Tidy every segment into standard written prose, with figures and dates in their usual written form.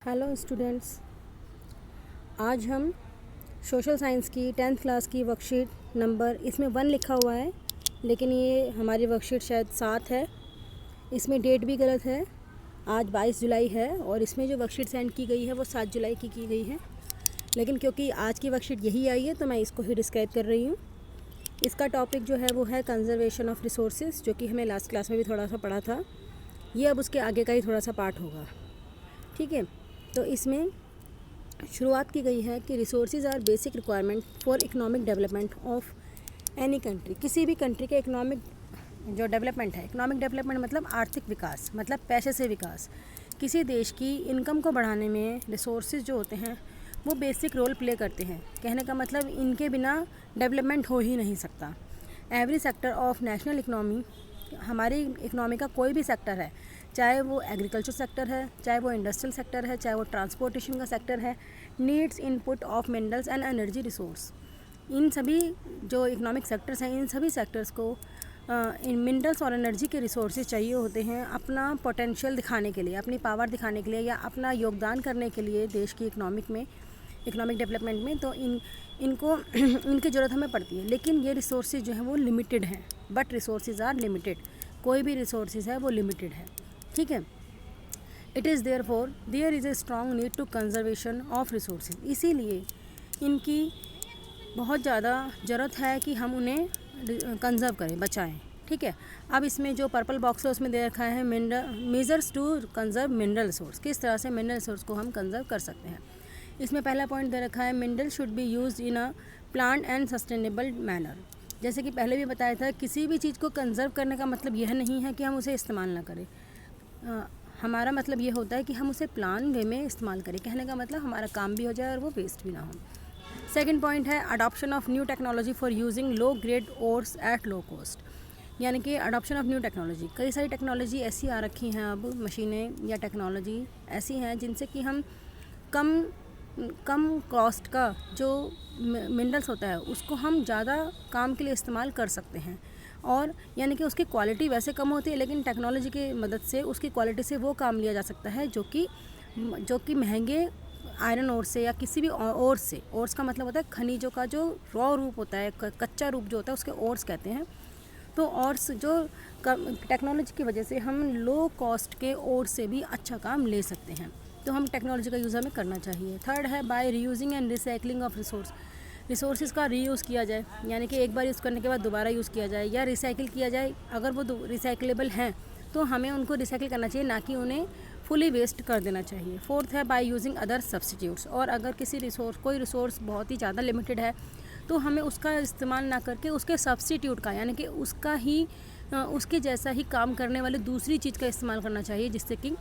Hello students, आज हम social science की 10th क्लास की वर्कशीट नंबर इसमें 1 लिखा हुआ है, लेकिन ये हमारी वर्कशीट शायद 7 है। इसमें डेट भी गलत है। आज 22 जुलाई है और इसमें जो वर्कशीट सेंड की गई है वो 7 जुलाई की गई है, लेकिन क्योंकि आज की वर्कशीट यही आई है तो मैं इसको ही डिस्क्राइब कर रही हूँ। इसका टॉपिक जो है वो है कंजर्वेशन ऑफ रिसोर्सेज, जो कि हमें लास्ट क्लास में भी थोड़ा सा पढ़ा था। ये अब उसके आगे का ही थोड़ा सा पार्ट होगा, ठीक है। तो इसमें शुरुआत की गई है कि resources are basic requirement for economic development of any country. किसी भी कंट्री के इकोनॉमिक जो डेवलपमेंट है, इकोनॉमिक डेवलपमेंट मतलब आर्थिक विकास, मतलब पैसे से विकास। किसी देश की इनकम को बढ़ाने में रिसोर्सेज जो होते हैं वो बेसिक रोल प्ले करते हैं। कहने का मतलब इनके बिना डेवलपमेंट हो ही नहीं सकता। Every sector of national economy, हमारी इकनॉमी का कोई भी सेक्टर है, चाहे वो एग्रीकल्चर सेक्टर है, चाहे वो इंडस्ट्रियल सेक्टर है, चाहे वो ट्रांसपोर्टेशन का सेक्टर है, needs input of minerals and energy resource. इन सभी जो इकोनॉमिक सेक्टर्स हैं, इन सभी सेक्टर्स को इन मिनरल्स और एनर्जी के रिसोर्सेज चाहिए होते हैं अपना पोटेंशियल दिखाने के लिए, अपनी पावर दिखाने के लिए या अपना योगदान करने के लिए देश की इकोनॉमिक डेवलपमेंट में। तो इनको इनकी ज़रूरत हमें पड़ती है, लेकिन ये रिसोर्सेज जो हैं वो लिमिटेड हैं। बट रिसोर्सेज आर लिमिटेड, कोई भी रिसोर्सेज है वो लिमिटेड है, ठीक है। It is there is a strong need to conservation of resources. इसीलिए इनकी बहुत ज़्यादा ज़रूरत है कि हम उन्हें कंजर्व करें, बचाएं, ठीक है। अब इसमें जो पर्पल बॉक्स है उसमें दे रखा है measures to conserve mineral resource. किस तरह से मिनरल रिसोर्स को हम कंजर्व कर सकते हैं। इसमें पहला पॉइंट दे रखा है mineral should be used in a plant and sustainable manner. जैसे कि पहले भी बताया था, किसी भी चीज़ को कंजर्व करने का मतलब यह नहीं है कि हम उसे इस्तेमाल ना करें। हमारा मतलब ये होता है कि हम उसे प्लान वे में इस्तेमाल करें। कहने का मतलब हमारा काम भी हो जाए और वो वेस्ट भी ना हो। सेकंड पॉइंट है adoption of new technology for using low grade ores at low cost. यानी कि अडॉप्शन ऑफ न्यू टेक्नोलॉजी, कई सारी टेक्नोलॉजी ऐसी आ रखी हैं, अब मशीनें या टेक्नोलॉजी ऐसी हैं जिनसे कि हम कम कॉस्ट का जो मिनरल्स होता है उसको हम ज़्यादा काम के लिए इस्तेमाल कर सकते हैं। और यानी कि उसकी क्वालिटी वैसे कम होती है, लेकिन टेक्नोलॉजी की मदद से उसकी क्वालिटी से वो काम लिया जा सकता है जो कि महंगे आयरन ओर से या किसी भी ओर से। ओर्स का मतलब होता है खनिजों का जो रॉ रूप होता है, कच्चा रूप जो होता है उसके ओर्स कहते हैं। तो ओर्स जो टेक्नोलॉजी की वजह से हम लो कॉस्ट के ओर से भी अच्छा काम ले सकते हैं। तो हम टेक्नोलॉजी का यूज़ हमें करना चाहिए। थर्ड है by reusing and recycling of resources का रीयूज़ किया जाए, यानी कि एक बार यूज़ करने के बाद दोबारा यूज़ किया जाए या रिसाइकिल किया जाए। अगर वो रिसाइकलेबल हैं तो हमें उनको रिसाइकिल करना चाहिए, ना कि उन्हें फुली वेस्ट कर देना चाहिए। फोर्थ है बाय यूजिंग अदर सब्स्टिट्यूट्स। और अगर कोई रिसोर्स बहुत ही ज़्यादा लिमिटेड है तो हमें उसका इस्तेमाल ना करके उसके सब्स्टिट्यूट का, यानी कि उसके जैसा ही काम करने वाली दूसरी चीज़ का इस्तेमाल करना चाहिए, जिससे कि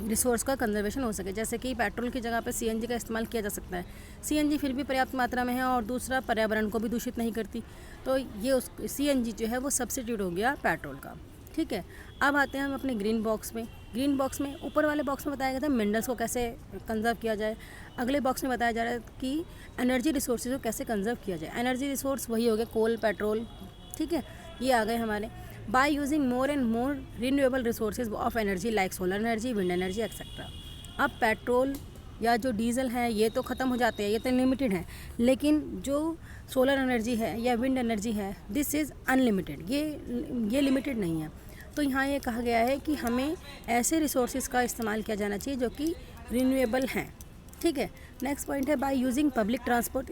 रिसोर्स का कंजर्वेशन हो सके। जैसे कि पेट्रोल की जगह पे सीएनजी का इस्तेमाल किया जा सकता है। सीएनजी फिर भी पर्याप्त मात्रा में है और दूसरा पर्यावरण को भी दूषित नहीं करती, तो ये सीएनजी जो है वो सब्स्टिट्यूट हो गया पेट्रोल का, ठीक है। अब आते हैं हम अपने ग्रीन बॉक्स में ऊपर वाले बॉक्स में बताया गया था मिनरल्स को कैसे कंजर्व किया जाए। अगले बॉक्स में बताया जा रहा है कि एनर्जी रिसोर्सेज को कैसे कंजर्व किया जाए। एनर्जी रिसोर्स वही हो गया कोल, पेट्रोल, ठीक है, ये आ गए हमारे। By using more and more renewable resources of energy like solar energy, wind energy etcetera. अब पेट्रोल या जो डीजल है ये तो ख़त्म हो जाते हैं, ये तो लिमिटेड है, लेकिन जो सोलर एनर्जी है या विंड एनर्जी है दिस इज़ अनलिमिटेड, ये लिमिटेड नहीं है। तो यहाँ ये कहा गया है कि हमें ऐसे रिसोर्सेज का इस्तेमाल किया जाना चाहिए जो कि रिन्यूएबल हैं, ठीक है। नेक्स्ट पॉइंट है by using public transport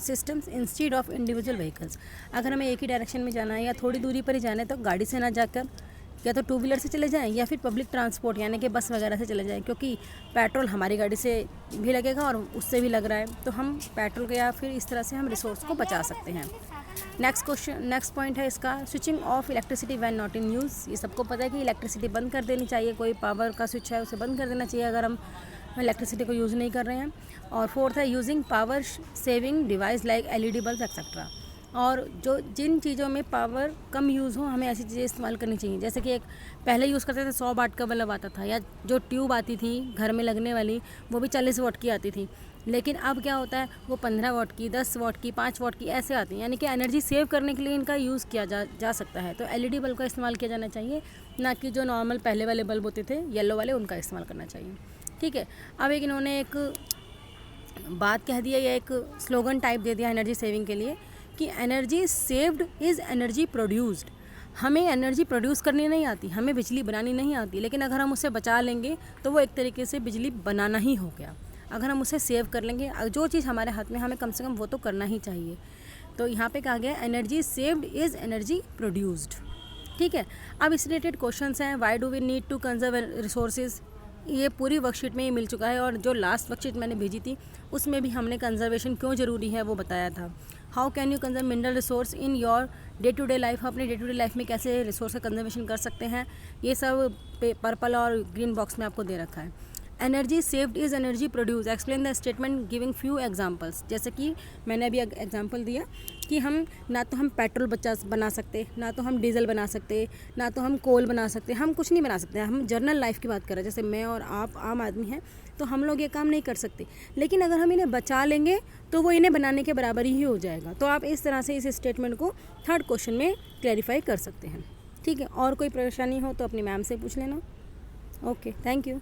systems instead of individual vehicles. अगर हमें एक ही डायरेक्शन में जाना है या थोड़ी दूरी पर ही जाना है तो गाड़ी से ना जाकर या तो टू व्हीलर से चले जाएं या फिर पब्लिक ट्रांसपोर्ट यानी कि बस वगैरह से चले जाएं, क्योंकि पेट्रोल हमारी गाड़ी से भी लगेगा और उससे भी लग रहा है, तो हम पेट्रोल के या फिर इस तरह से हम रिसोर्स को बचा सकते हैं। नेक्स्ट पॉइंट है इसका switching off electricity when not in use. ये सबको पता है कि इलेक्ट्रिसिटी बंद कर देनी चाहिए, कोई पावर का स्विच है उसे बंद कर देना चाहिए अगर हम इलेक्ट्रिसिटी को यूज़ नहीं कर रहे हैं। और फोर्थ है using power saving device like LED bulb etcetera. और जिन चीज़ों में पावर कम यूज़ हो हमें ऐसी चीज़ें इस्तेमाल करनी चाहिए। जैसे कि एक पहले यूज़ करते थे 100 वाट का बल्ब आता था, या जो ट्यूब आती थी घर में लगने वाली वो भी 40 वाट की आती थी, लेकिन अब क्या होता है वो 15 वाट की, 10 वाट की, 5 वाट की ऐसे आती हैं। यानी कि एनर्जी सेव करने के लिए इनका यूज़ किया जा सकता है। तो एलईडी बल्ब का इस्तेमाल किया जाना चाहिए, ना कि जो नॉर्मल पहले वाले बल्ब होते थे येलो वाले उनका इस्तेमाल करना चाहिए, ठीक है। अब एक इन्होंने एक बात कह दिया या एक स्लोगन टाइप दे दिया एनर्जी सेविंग के लिए कि energy saved is energy produced. हमें एनर्जी प्रोड्यूस करनी नहीं आती, हमें बिजली बनानी नहीं आती, लेकिन अगर हम उसे बचा लेंगे तो वो एक तरीके से बिजली बनाना ही हो गया। अगर हम उसे सेव कर लेंगे, जो चीज़ हमारे हाथ में, हमें कम से कम वो तो करना ही चाहिए। तो यहाँ पे कहा गया energy saved is energy produced. ठीक है। अब इस रिलेटेड क्वेश्चंस हैं, why do we need to conserve resources, ये पूरी वर्कशीट में ही मिल चुका है। और जो लास्ट वर्कशीट मैंने भेजी थी उसमें भी हमने कंजर्वेशन क्यों ज़रूरी है वो बताया था। How can you conserve mineral resource in your day to day life, अपने डे टू डे लाइफ में कैसे रिसोर्स का कंजर्वेशन कर सकते हैं, ये सब पर्पल और ग्रीन बॉक्स में आपको दे रखा है। Energy saved is energy produce, explain the statement giving few examples. जैसे कि मैंने अभी एग्जांपल दिया कि हम ना तो हम पेट्रोल बना सकते, ना तो हम डीजल बना सकते, ना तो हम कोल बना सकते, हम कुछ नहीं बना सकते। हम जनरल लाइफ की बात कर रहे हैं, जैसे मैं और आप आम आदमी हैं तो हम लोग ये काम नहीं कर सकते, लेकिन अगर हम इन्हें बचा लेंगे तो वो इन्हें बनाने के बराबर ही हो जाएगा। तो आप इस तरह से इस स्टेटमेंट को थर्ड क्वेश्चन में क्लैरिफाई कर सकते हैं। ठीक है। और कोई परेशानी हो तो अपनी मैम से पूछ लेना। Okay, thank you.